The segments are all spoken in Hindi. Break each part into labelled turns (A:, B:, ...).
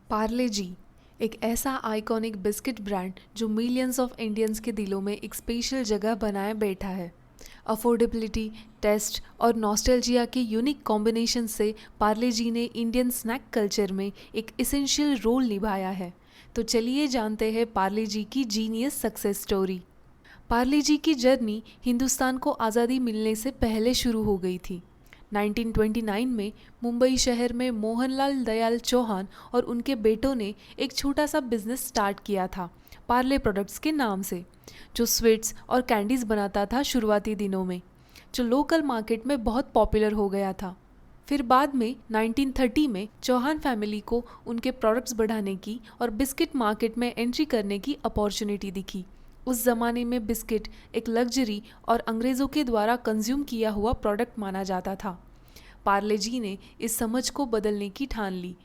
A: पार्ले जी एक ऐसा आइकॉनिक बिस्किट ब्रांड जो मिलियंस ऑफ इंडियंस के दिलों में एक स्पेशल जगह बनाए बैठा है। अफोर्डेबिलिटी, टेस्ट और नॉस्टैल्जिया के यूनिक कॉम्बिनेशन से पार्ले जी ने इंडियन स्नैक कल्चर में एक इसेंशियल रोल निभाया है। तो चलिए जानते हैं पार्ले जी की जीनियस सक्सेस स्टोरी। पार्ले जी की जर्नी हिंदुस्तान को आज़ादी मिलने से पहले शुरू हो गई थी। 1929 में मुंबई शहर में मोहनलाल दयाल चौहान और उनके बेटों ने एक छोटा सा बिजनेस स्टार्ट किया था, पार्ले प्रोडक्ट्स के नाम से, जो स्वीट्स और कैंडीज़ बनाता था शुरुआती दिनों में, जो लोकल मार्केट में बहुत पॉपुलर हो गया था। फिर बाद में 1930 में चौहान फैमिली को उनके प्रोडक्ट्स बढ़ाने की और बिस्किट मार्केट में एंट्री करने की अपॉर्चुनिटी दिखी। उस ज़माने में बिस्किट एक लग्जरी और अंग्रेज़ों के द्वारा कंज्यूम किया हुआ प्रोडक्ट माना जाता था। पार्ले जी ने इस समझ को बदलने की ठान ली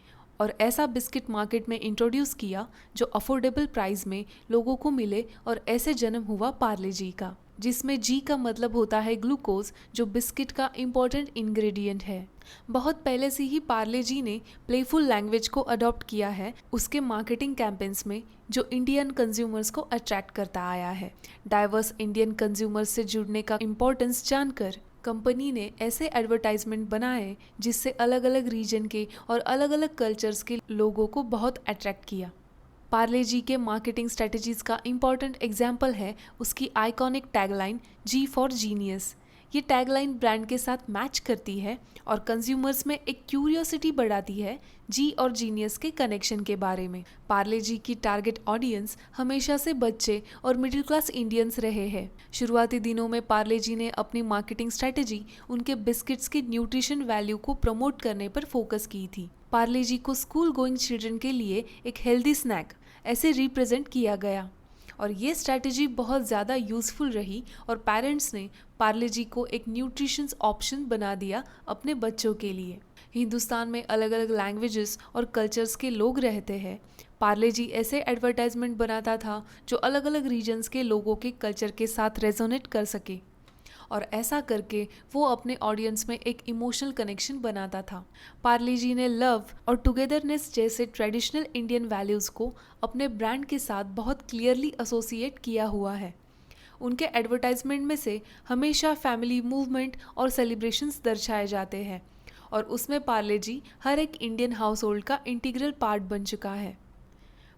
A: और ऐसा बिस्किट मार्केट में इंट्रोड्यूस किया जो अफोर्डेबल प्राइस में लोगों को मिले, और ऐसे जन्म हुआ पार्ले जी का, जिसमें जी का मतलब होता है ग्लूकोज, जो बिस्किट का इम्पॉर्टेंट इंग्रेडिएंट है। बहुत पहले से ही पार्ले जी ने प्लेफुल लैंग्वेज को अडॉप्ट किया है उसके मार्केटिंग कैंपेन्स में, जो इंडियन कंज्यूमर्स को अट्रैक्ट करता आया है। डाइवर्स इंडियन कंज्यूमर्स से जुड़ने का इम्पोर्टेंस जानकर कंपनी ने ऐसे एडवर्टाइजमेंट बनाए जिससे अलग अलग रीजन के और अलग अलग कल्चर्स के लोगों को बहुत अट्रैक्ट किया। पार्ले जी के मार्केटिंग स्ट्रेटजीज का इम्पॉर्टेंट एग्जाम्पल है उसकी iconic tagline G for genius. ये टैगलाइन ब्रांड के साथ मैच करती है और कंज्यूमर्स में एक क्यूरियोसिटी बढ़ाती है जी और जीनियस के कनेक्शन के बारे में। पार्ले जी की टारगेट ऑडियंस हमेशा से बच्चे और मिडिल क्लास इंडियंस रहे हैं। शुरुआती दिनों में पार्ले जी ने अपनी मार्केटिंग स्ट्रेटजी उनके बिस्किट्स के न्यूट्रिशन वैल्यू को प्रमोट करने पर फोकस की थी। पार्ले जी को स्कूल गोइंग चिल्ड्रन के लिए एक हेल्दी स्नैक ऐसे रिप्रेजेंट किया गया, और ये स्ट्रैटेजी बहुत ज़्यादा यूज़फुल रही और पेरेंट्स ने पार्ले जी को एक न्यूट्रिशंस ऑप्शन बना दिया अपने बच्चों के लिए। हिंदुस्तान में अलग अलग लैंग्वेजेस और कल्चर्स के लोग रहते हैं। पार्ले जी ऐसे एडवर्टाइजमेंट बनाता था जो अलग अलग रीजन्स के लोगों के कल्चर के साथ रेजोनेट कर सके, और ऐसा करके वो अपने ऑडियंस में एक इमोशनल कनेक्शन बनाता था। पार्ले जी ने लव और टुगेदरनेस जैसे ट्रेडिशनल इंडियन वैल्यूज़ को अपने ब्रांड के साथ बहुत क्लियरली एसोसिएट किया हुआ है। उनके एडवर्टाइजमेंट में से हमेशा फैमिली मूवमेंट और सेलिब्रेशंस दर्शाए जाते हैं, और उसमें पार्ले जी हर एक इंडियन हाउस होल्ड का इंटीग्रल पार्ट बन चुका है।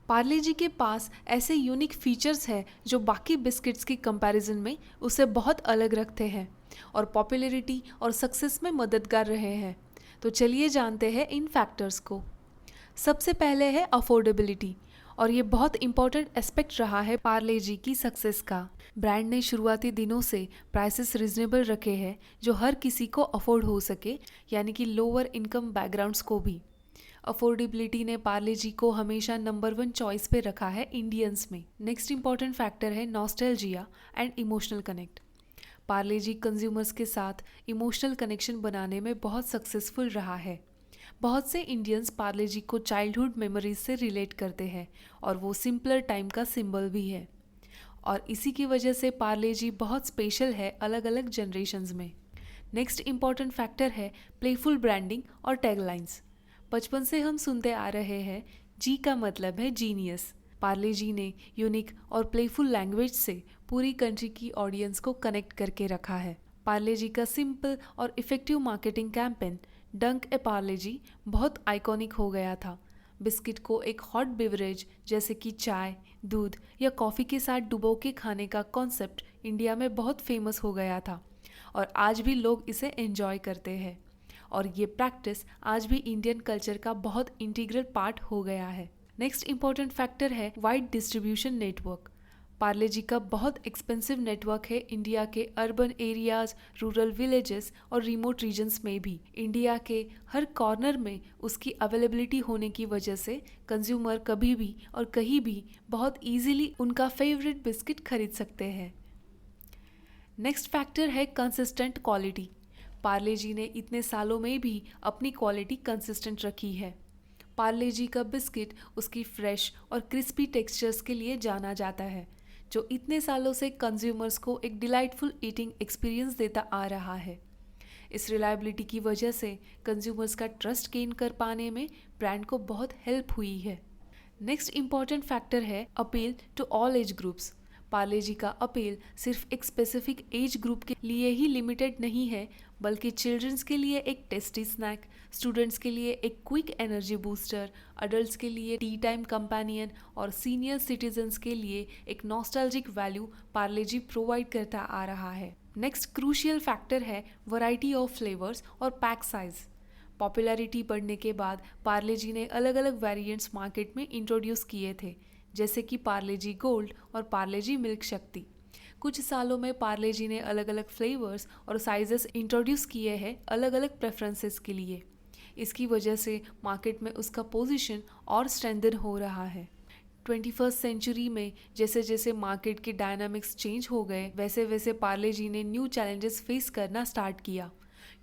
A: पार्ले जी के पास ऐसे यूनिक फीचर्स हैं जो बाकी बिस्किट्स की कंपैरिजन में उसे बहुत अलग रखते हैं और पॉपुलैरिटी और सक्सेस में मददगार रहे हैं। तो चलिए जानते हैं इन फैक्टर्स को। सबसे पहले है अफोर्डेबिलिटी, और ये बहुत इंपॉर्टेंट एस्पेक्ट रहा है पार्ले जी की सक्सेस का। ब्रांड ने शुरुआती दिनों से प्राइसेस रिजनेबल रखे हैं जो हर किसी को अफोर्ड हो सके, यानी कि लोअर इनकम बैकग्राउंड्स को भी। अफोर्डेबिलिटी ने पार्ले जी को हमेशा नंबर 1 चॉइस पे रखा है इंडियंस में। नेक्स्ट इंपॉर्टेंट फैक्टर है nostalgia and emotional connect. Parle G consumers के साथ इमोशनल कनेक्शन बनाने में बहुत सक्सेसफुल रहा है। बहुत से इंडियंस पार्ले जी को चाइल्डहुड मेमोरीज से रिलेट करते हैं, और वो सिंपलर टाइम का सिंबल भी है, और इसी की वजह से पार्ले जी बहुत स्पेशल है अलग अलग जनरेशन्स में। नेक्स्ट इंपॉर्टेंट फैक्टर है प्लेफुल ब्रांडिंग और टैगलाइंस। बचपन से हम सुनते आ रहे हैं जी का मतलब है जीनियस। पार्ले जी ने यूनिक और प्लेफुल लैंग्वेज से पूरी कंट्री की ऑडियंस को कनेक्ट करके रखा है। पार्ले जी का सिंपल और इफ़ेक्टिव मार्केटिंग कैंपेन डंक ए पार्ले जी बहुत आइकॉनिक हो गया था। बिस्किट को एक हॉट बेवरेज जैसे कि चाय, दूध या कॉफ़ी के साथ डुबो के खाने का कॉन्सेप्ट इंडिया में बहुत फेमस हो गया था, और आज भी लोग इसे एंजॉय करते हैं, और ये प्रैक्टिस आज भी इंडियन कल्चर का बहुत इंटीग्रल पार्ट हो गया है। नेक्स्ट इंपॉर्टेंट फैक्टर है wide distribution network. Parle G का बहुत एक्सपेंसिव नेटवर्क है इंडिया के अर्बन एरियाज, रूरल विलेजेस और रिमोट रीजन्स में भी। इंडिया के हर कॉर्नर में उसकी अवेलेबिलिटी होने की वजह से कंज्यूमर कभी भी और कहीं भी बहुत ईजिली उनका फेवरेट बिस्किट खरीद सकते हैं। नेक्स्ट फैक्टर है कंसिस्टेंट क्वालिटी। पार्ले जी ने इतने सालों में भी अपनी क्वालिटी कंसिस्टेंट रखी है। पार्ले जी का बिस्किट उसकी फ्रेश और क्रिस्पी टेक्सचर्स के लिए जाना जाता है, जो इतने सालों से कंज्यूमर्स को एक डिलाइटफुल ईटिंग एक्सपीरियंस देता आ रहा है। इस रिलायबिलिटी की वजह से कंज्यूमर्स का ट्रस्ट गेन कर पाने में ब्रांड को बहुत हेल्प हुई है। नेक्स्ट इम्पॉर्टेंट फैक्टर है appeal to all age groups. Parle G का अपील सिर्फ एक स्पेसिफिक एज ग्रुप के लिए ही लिमिटेड नहीं है, बल्कि चिल्ड्रंस के लिए एक टेस्टी स्नैक, स्टूडेंट्स के लिए एक क्विक एनर्जी बूस्टर, अडल्ट्स के लिए टी टाइम कंपेनियन और सीनियर सिटीजन्स के लिए एक नॉस्टैल्जिक वैल्यू पार्ले जी प्रोवाइड करता आ रहा है। नेक्स्ट क्रूशियल फैक्टर है वैरायटी ऑफ फ्लेवर्स और पैक साइज। पॉपुलैरिटी बढ़ने के बाद पार्ले जी ने अलग अलग वेरिएंट्स मार्केट में इंट्रोड्यूस किए थे, जैसे कि पार्ले जी गोल्ड और पार्ले जी मिल्क शक्ति। कुछ सालों में पार्ले जी ने अलग अलग फ्लेवर्स और साइजेस इंट्रोड्यूस किए हैं अलग अलग प्रेफरेंसेस के लिए। इसकी वजह से मार्केट में उसका पोजीशन और स्ट्रेंथन हो रहा है। 21st सेंचुरी में जैसे जैसे मार्केट के डायनामिक्स चेंज हो गए, वैसे वैसे पार्ले जी ने न्यू चैलेंजेस फेस करना स्टार्ट किया,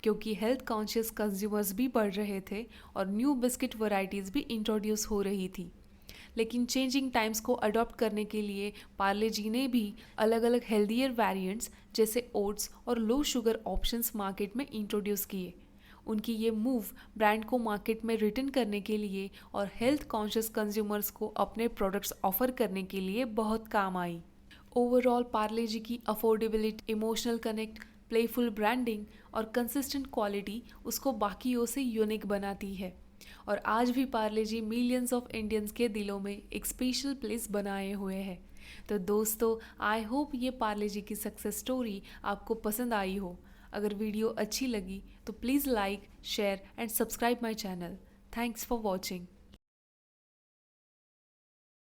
A: क्योंकि हेल्थ कॉन्शियस कंज्यूमर्स भी बढ़ रहे थे और न्यू बिस्किट वैरायटीज़ भी इंट्रोड्यूस हो रही थी। लेकिन चेंजिंग टाइम्स को अडॉप्ट करने के लिए पार्ले जी ने भी अलग अलग हेल्दियर वेरिएंट्स जैसे ओट्स और लो शुगर ऑप्शंस मार्केट में इंट्रोड्यूस किए। उनकी ये मूव ब्रांड को मार्केट में रिटर्न करने के लिए और हेल्थ कॉन्शियस कंज्यूमर्स को अपने प्रोडक्ट्स ऑफर करने के लिए बहुत काम आई। ओवरऑल पार्ले जी की affordability, emotional connect, playful branding और कंसिस्टेंट क्वालिटी उसको बाकियों से यूनिक बनाती है और आज भी पार्ले जी मिलियंस ऑफ इंडियंस के दिलों में एक स्पेशल प्लेस बनाए हुए हैं। तो दोस्तों, आई होप ये पार्ले जी की सक्सेस स्टोरी आपको पसंद आई हो। अगर वीडियो अच्छी लगी तो please like, share and subscribe my channel. Thanks for watching.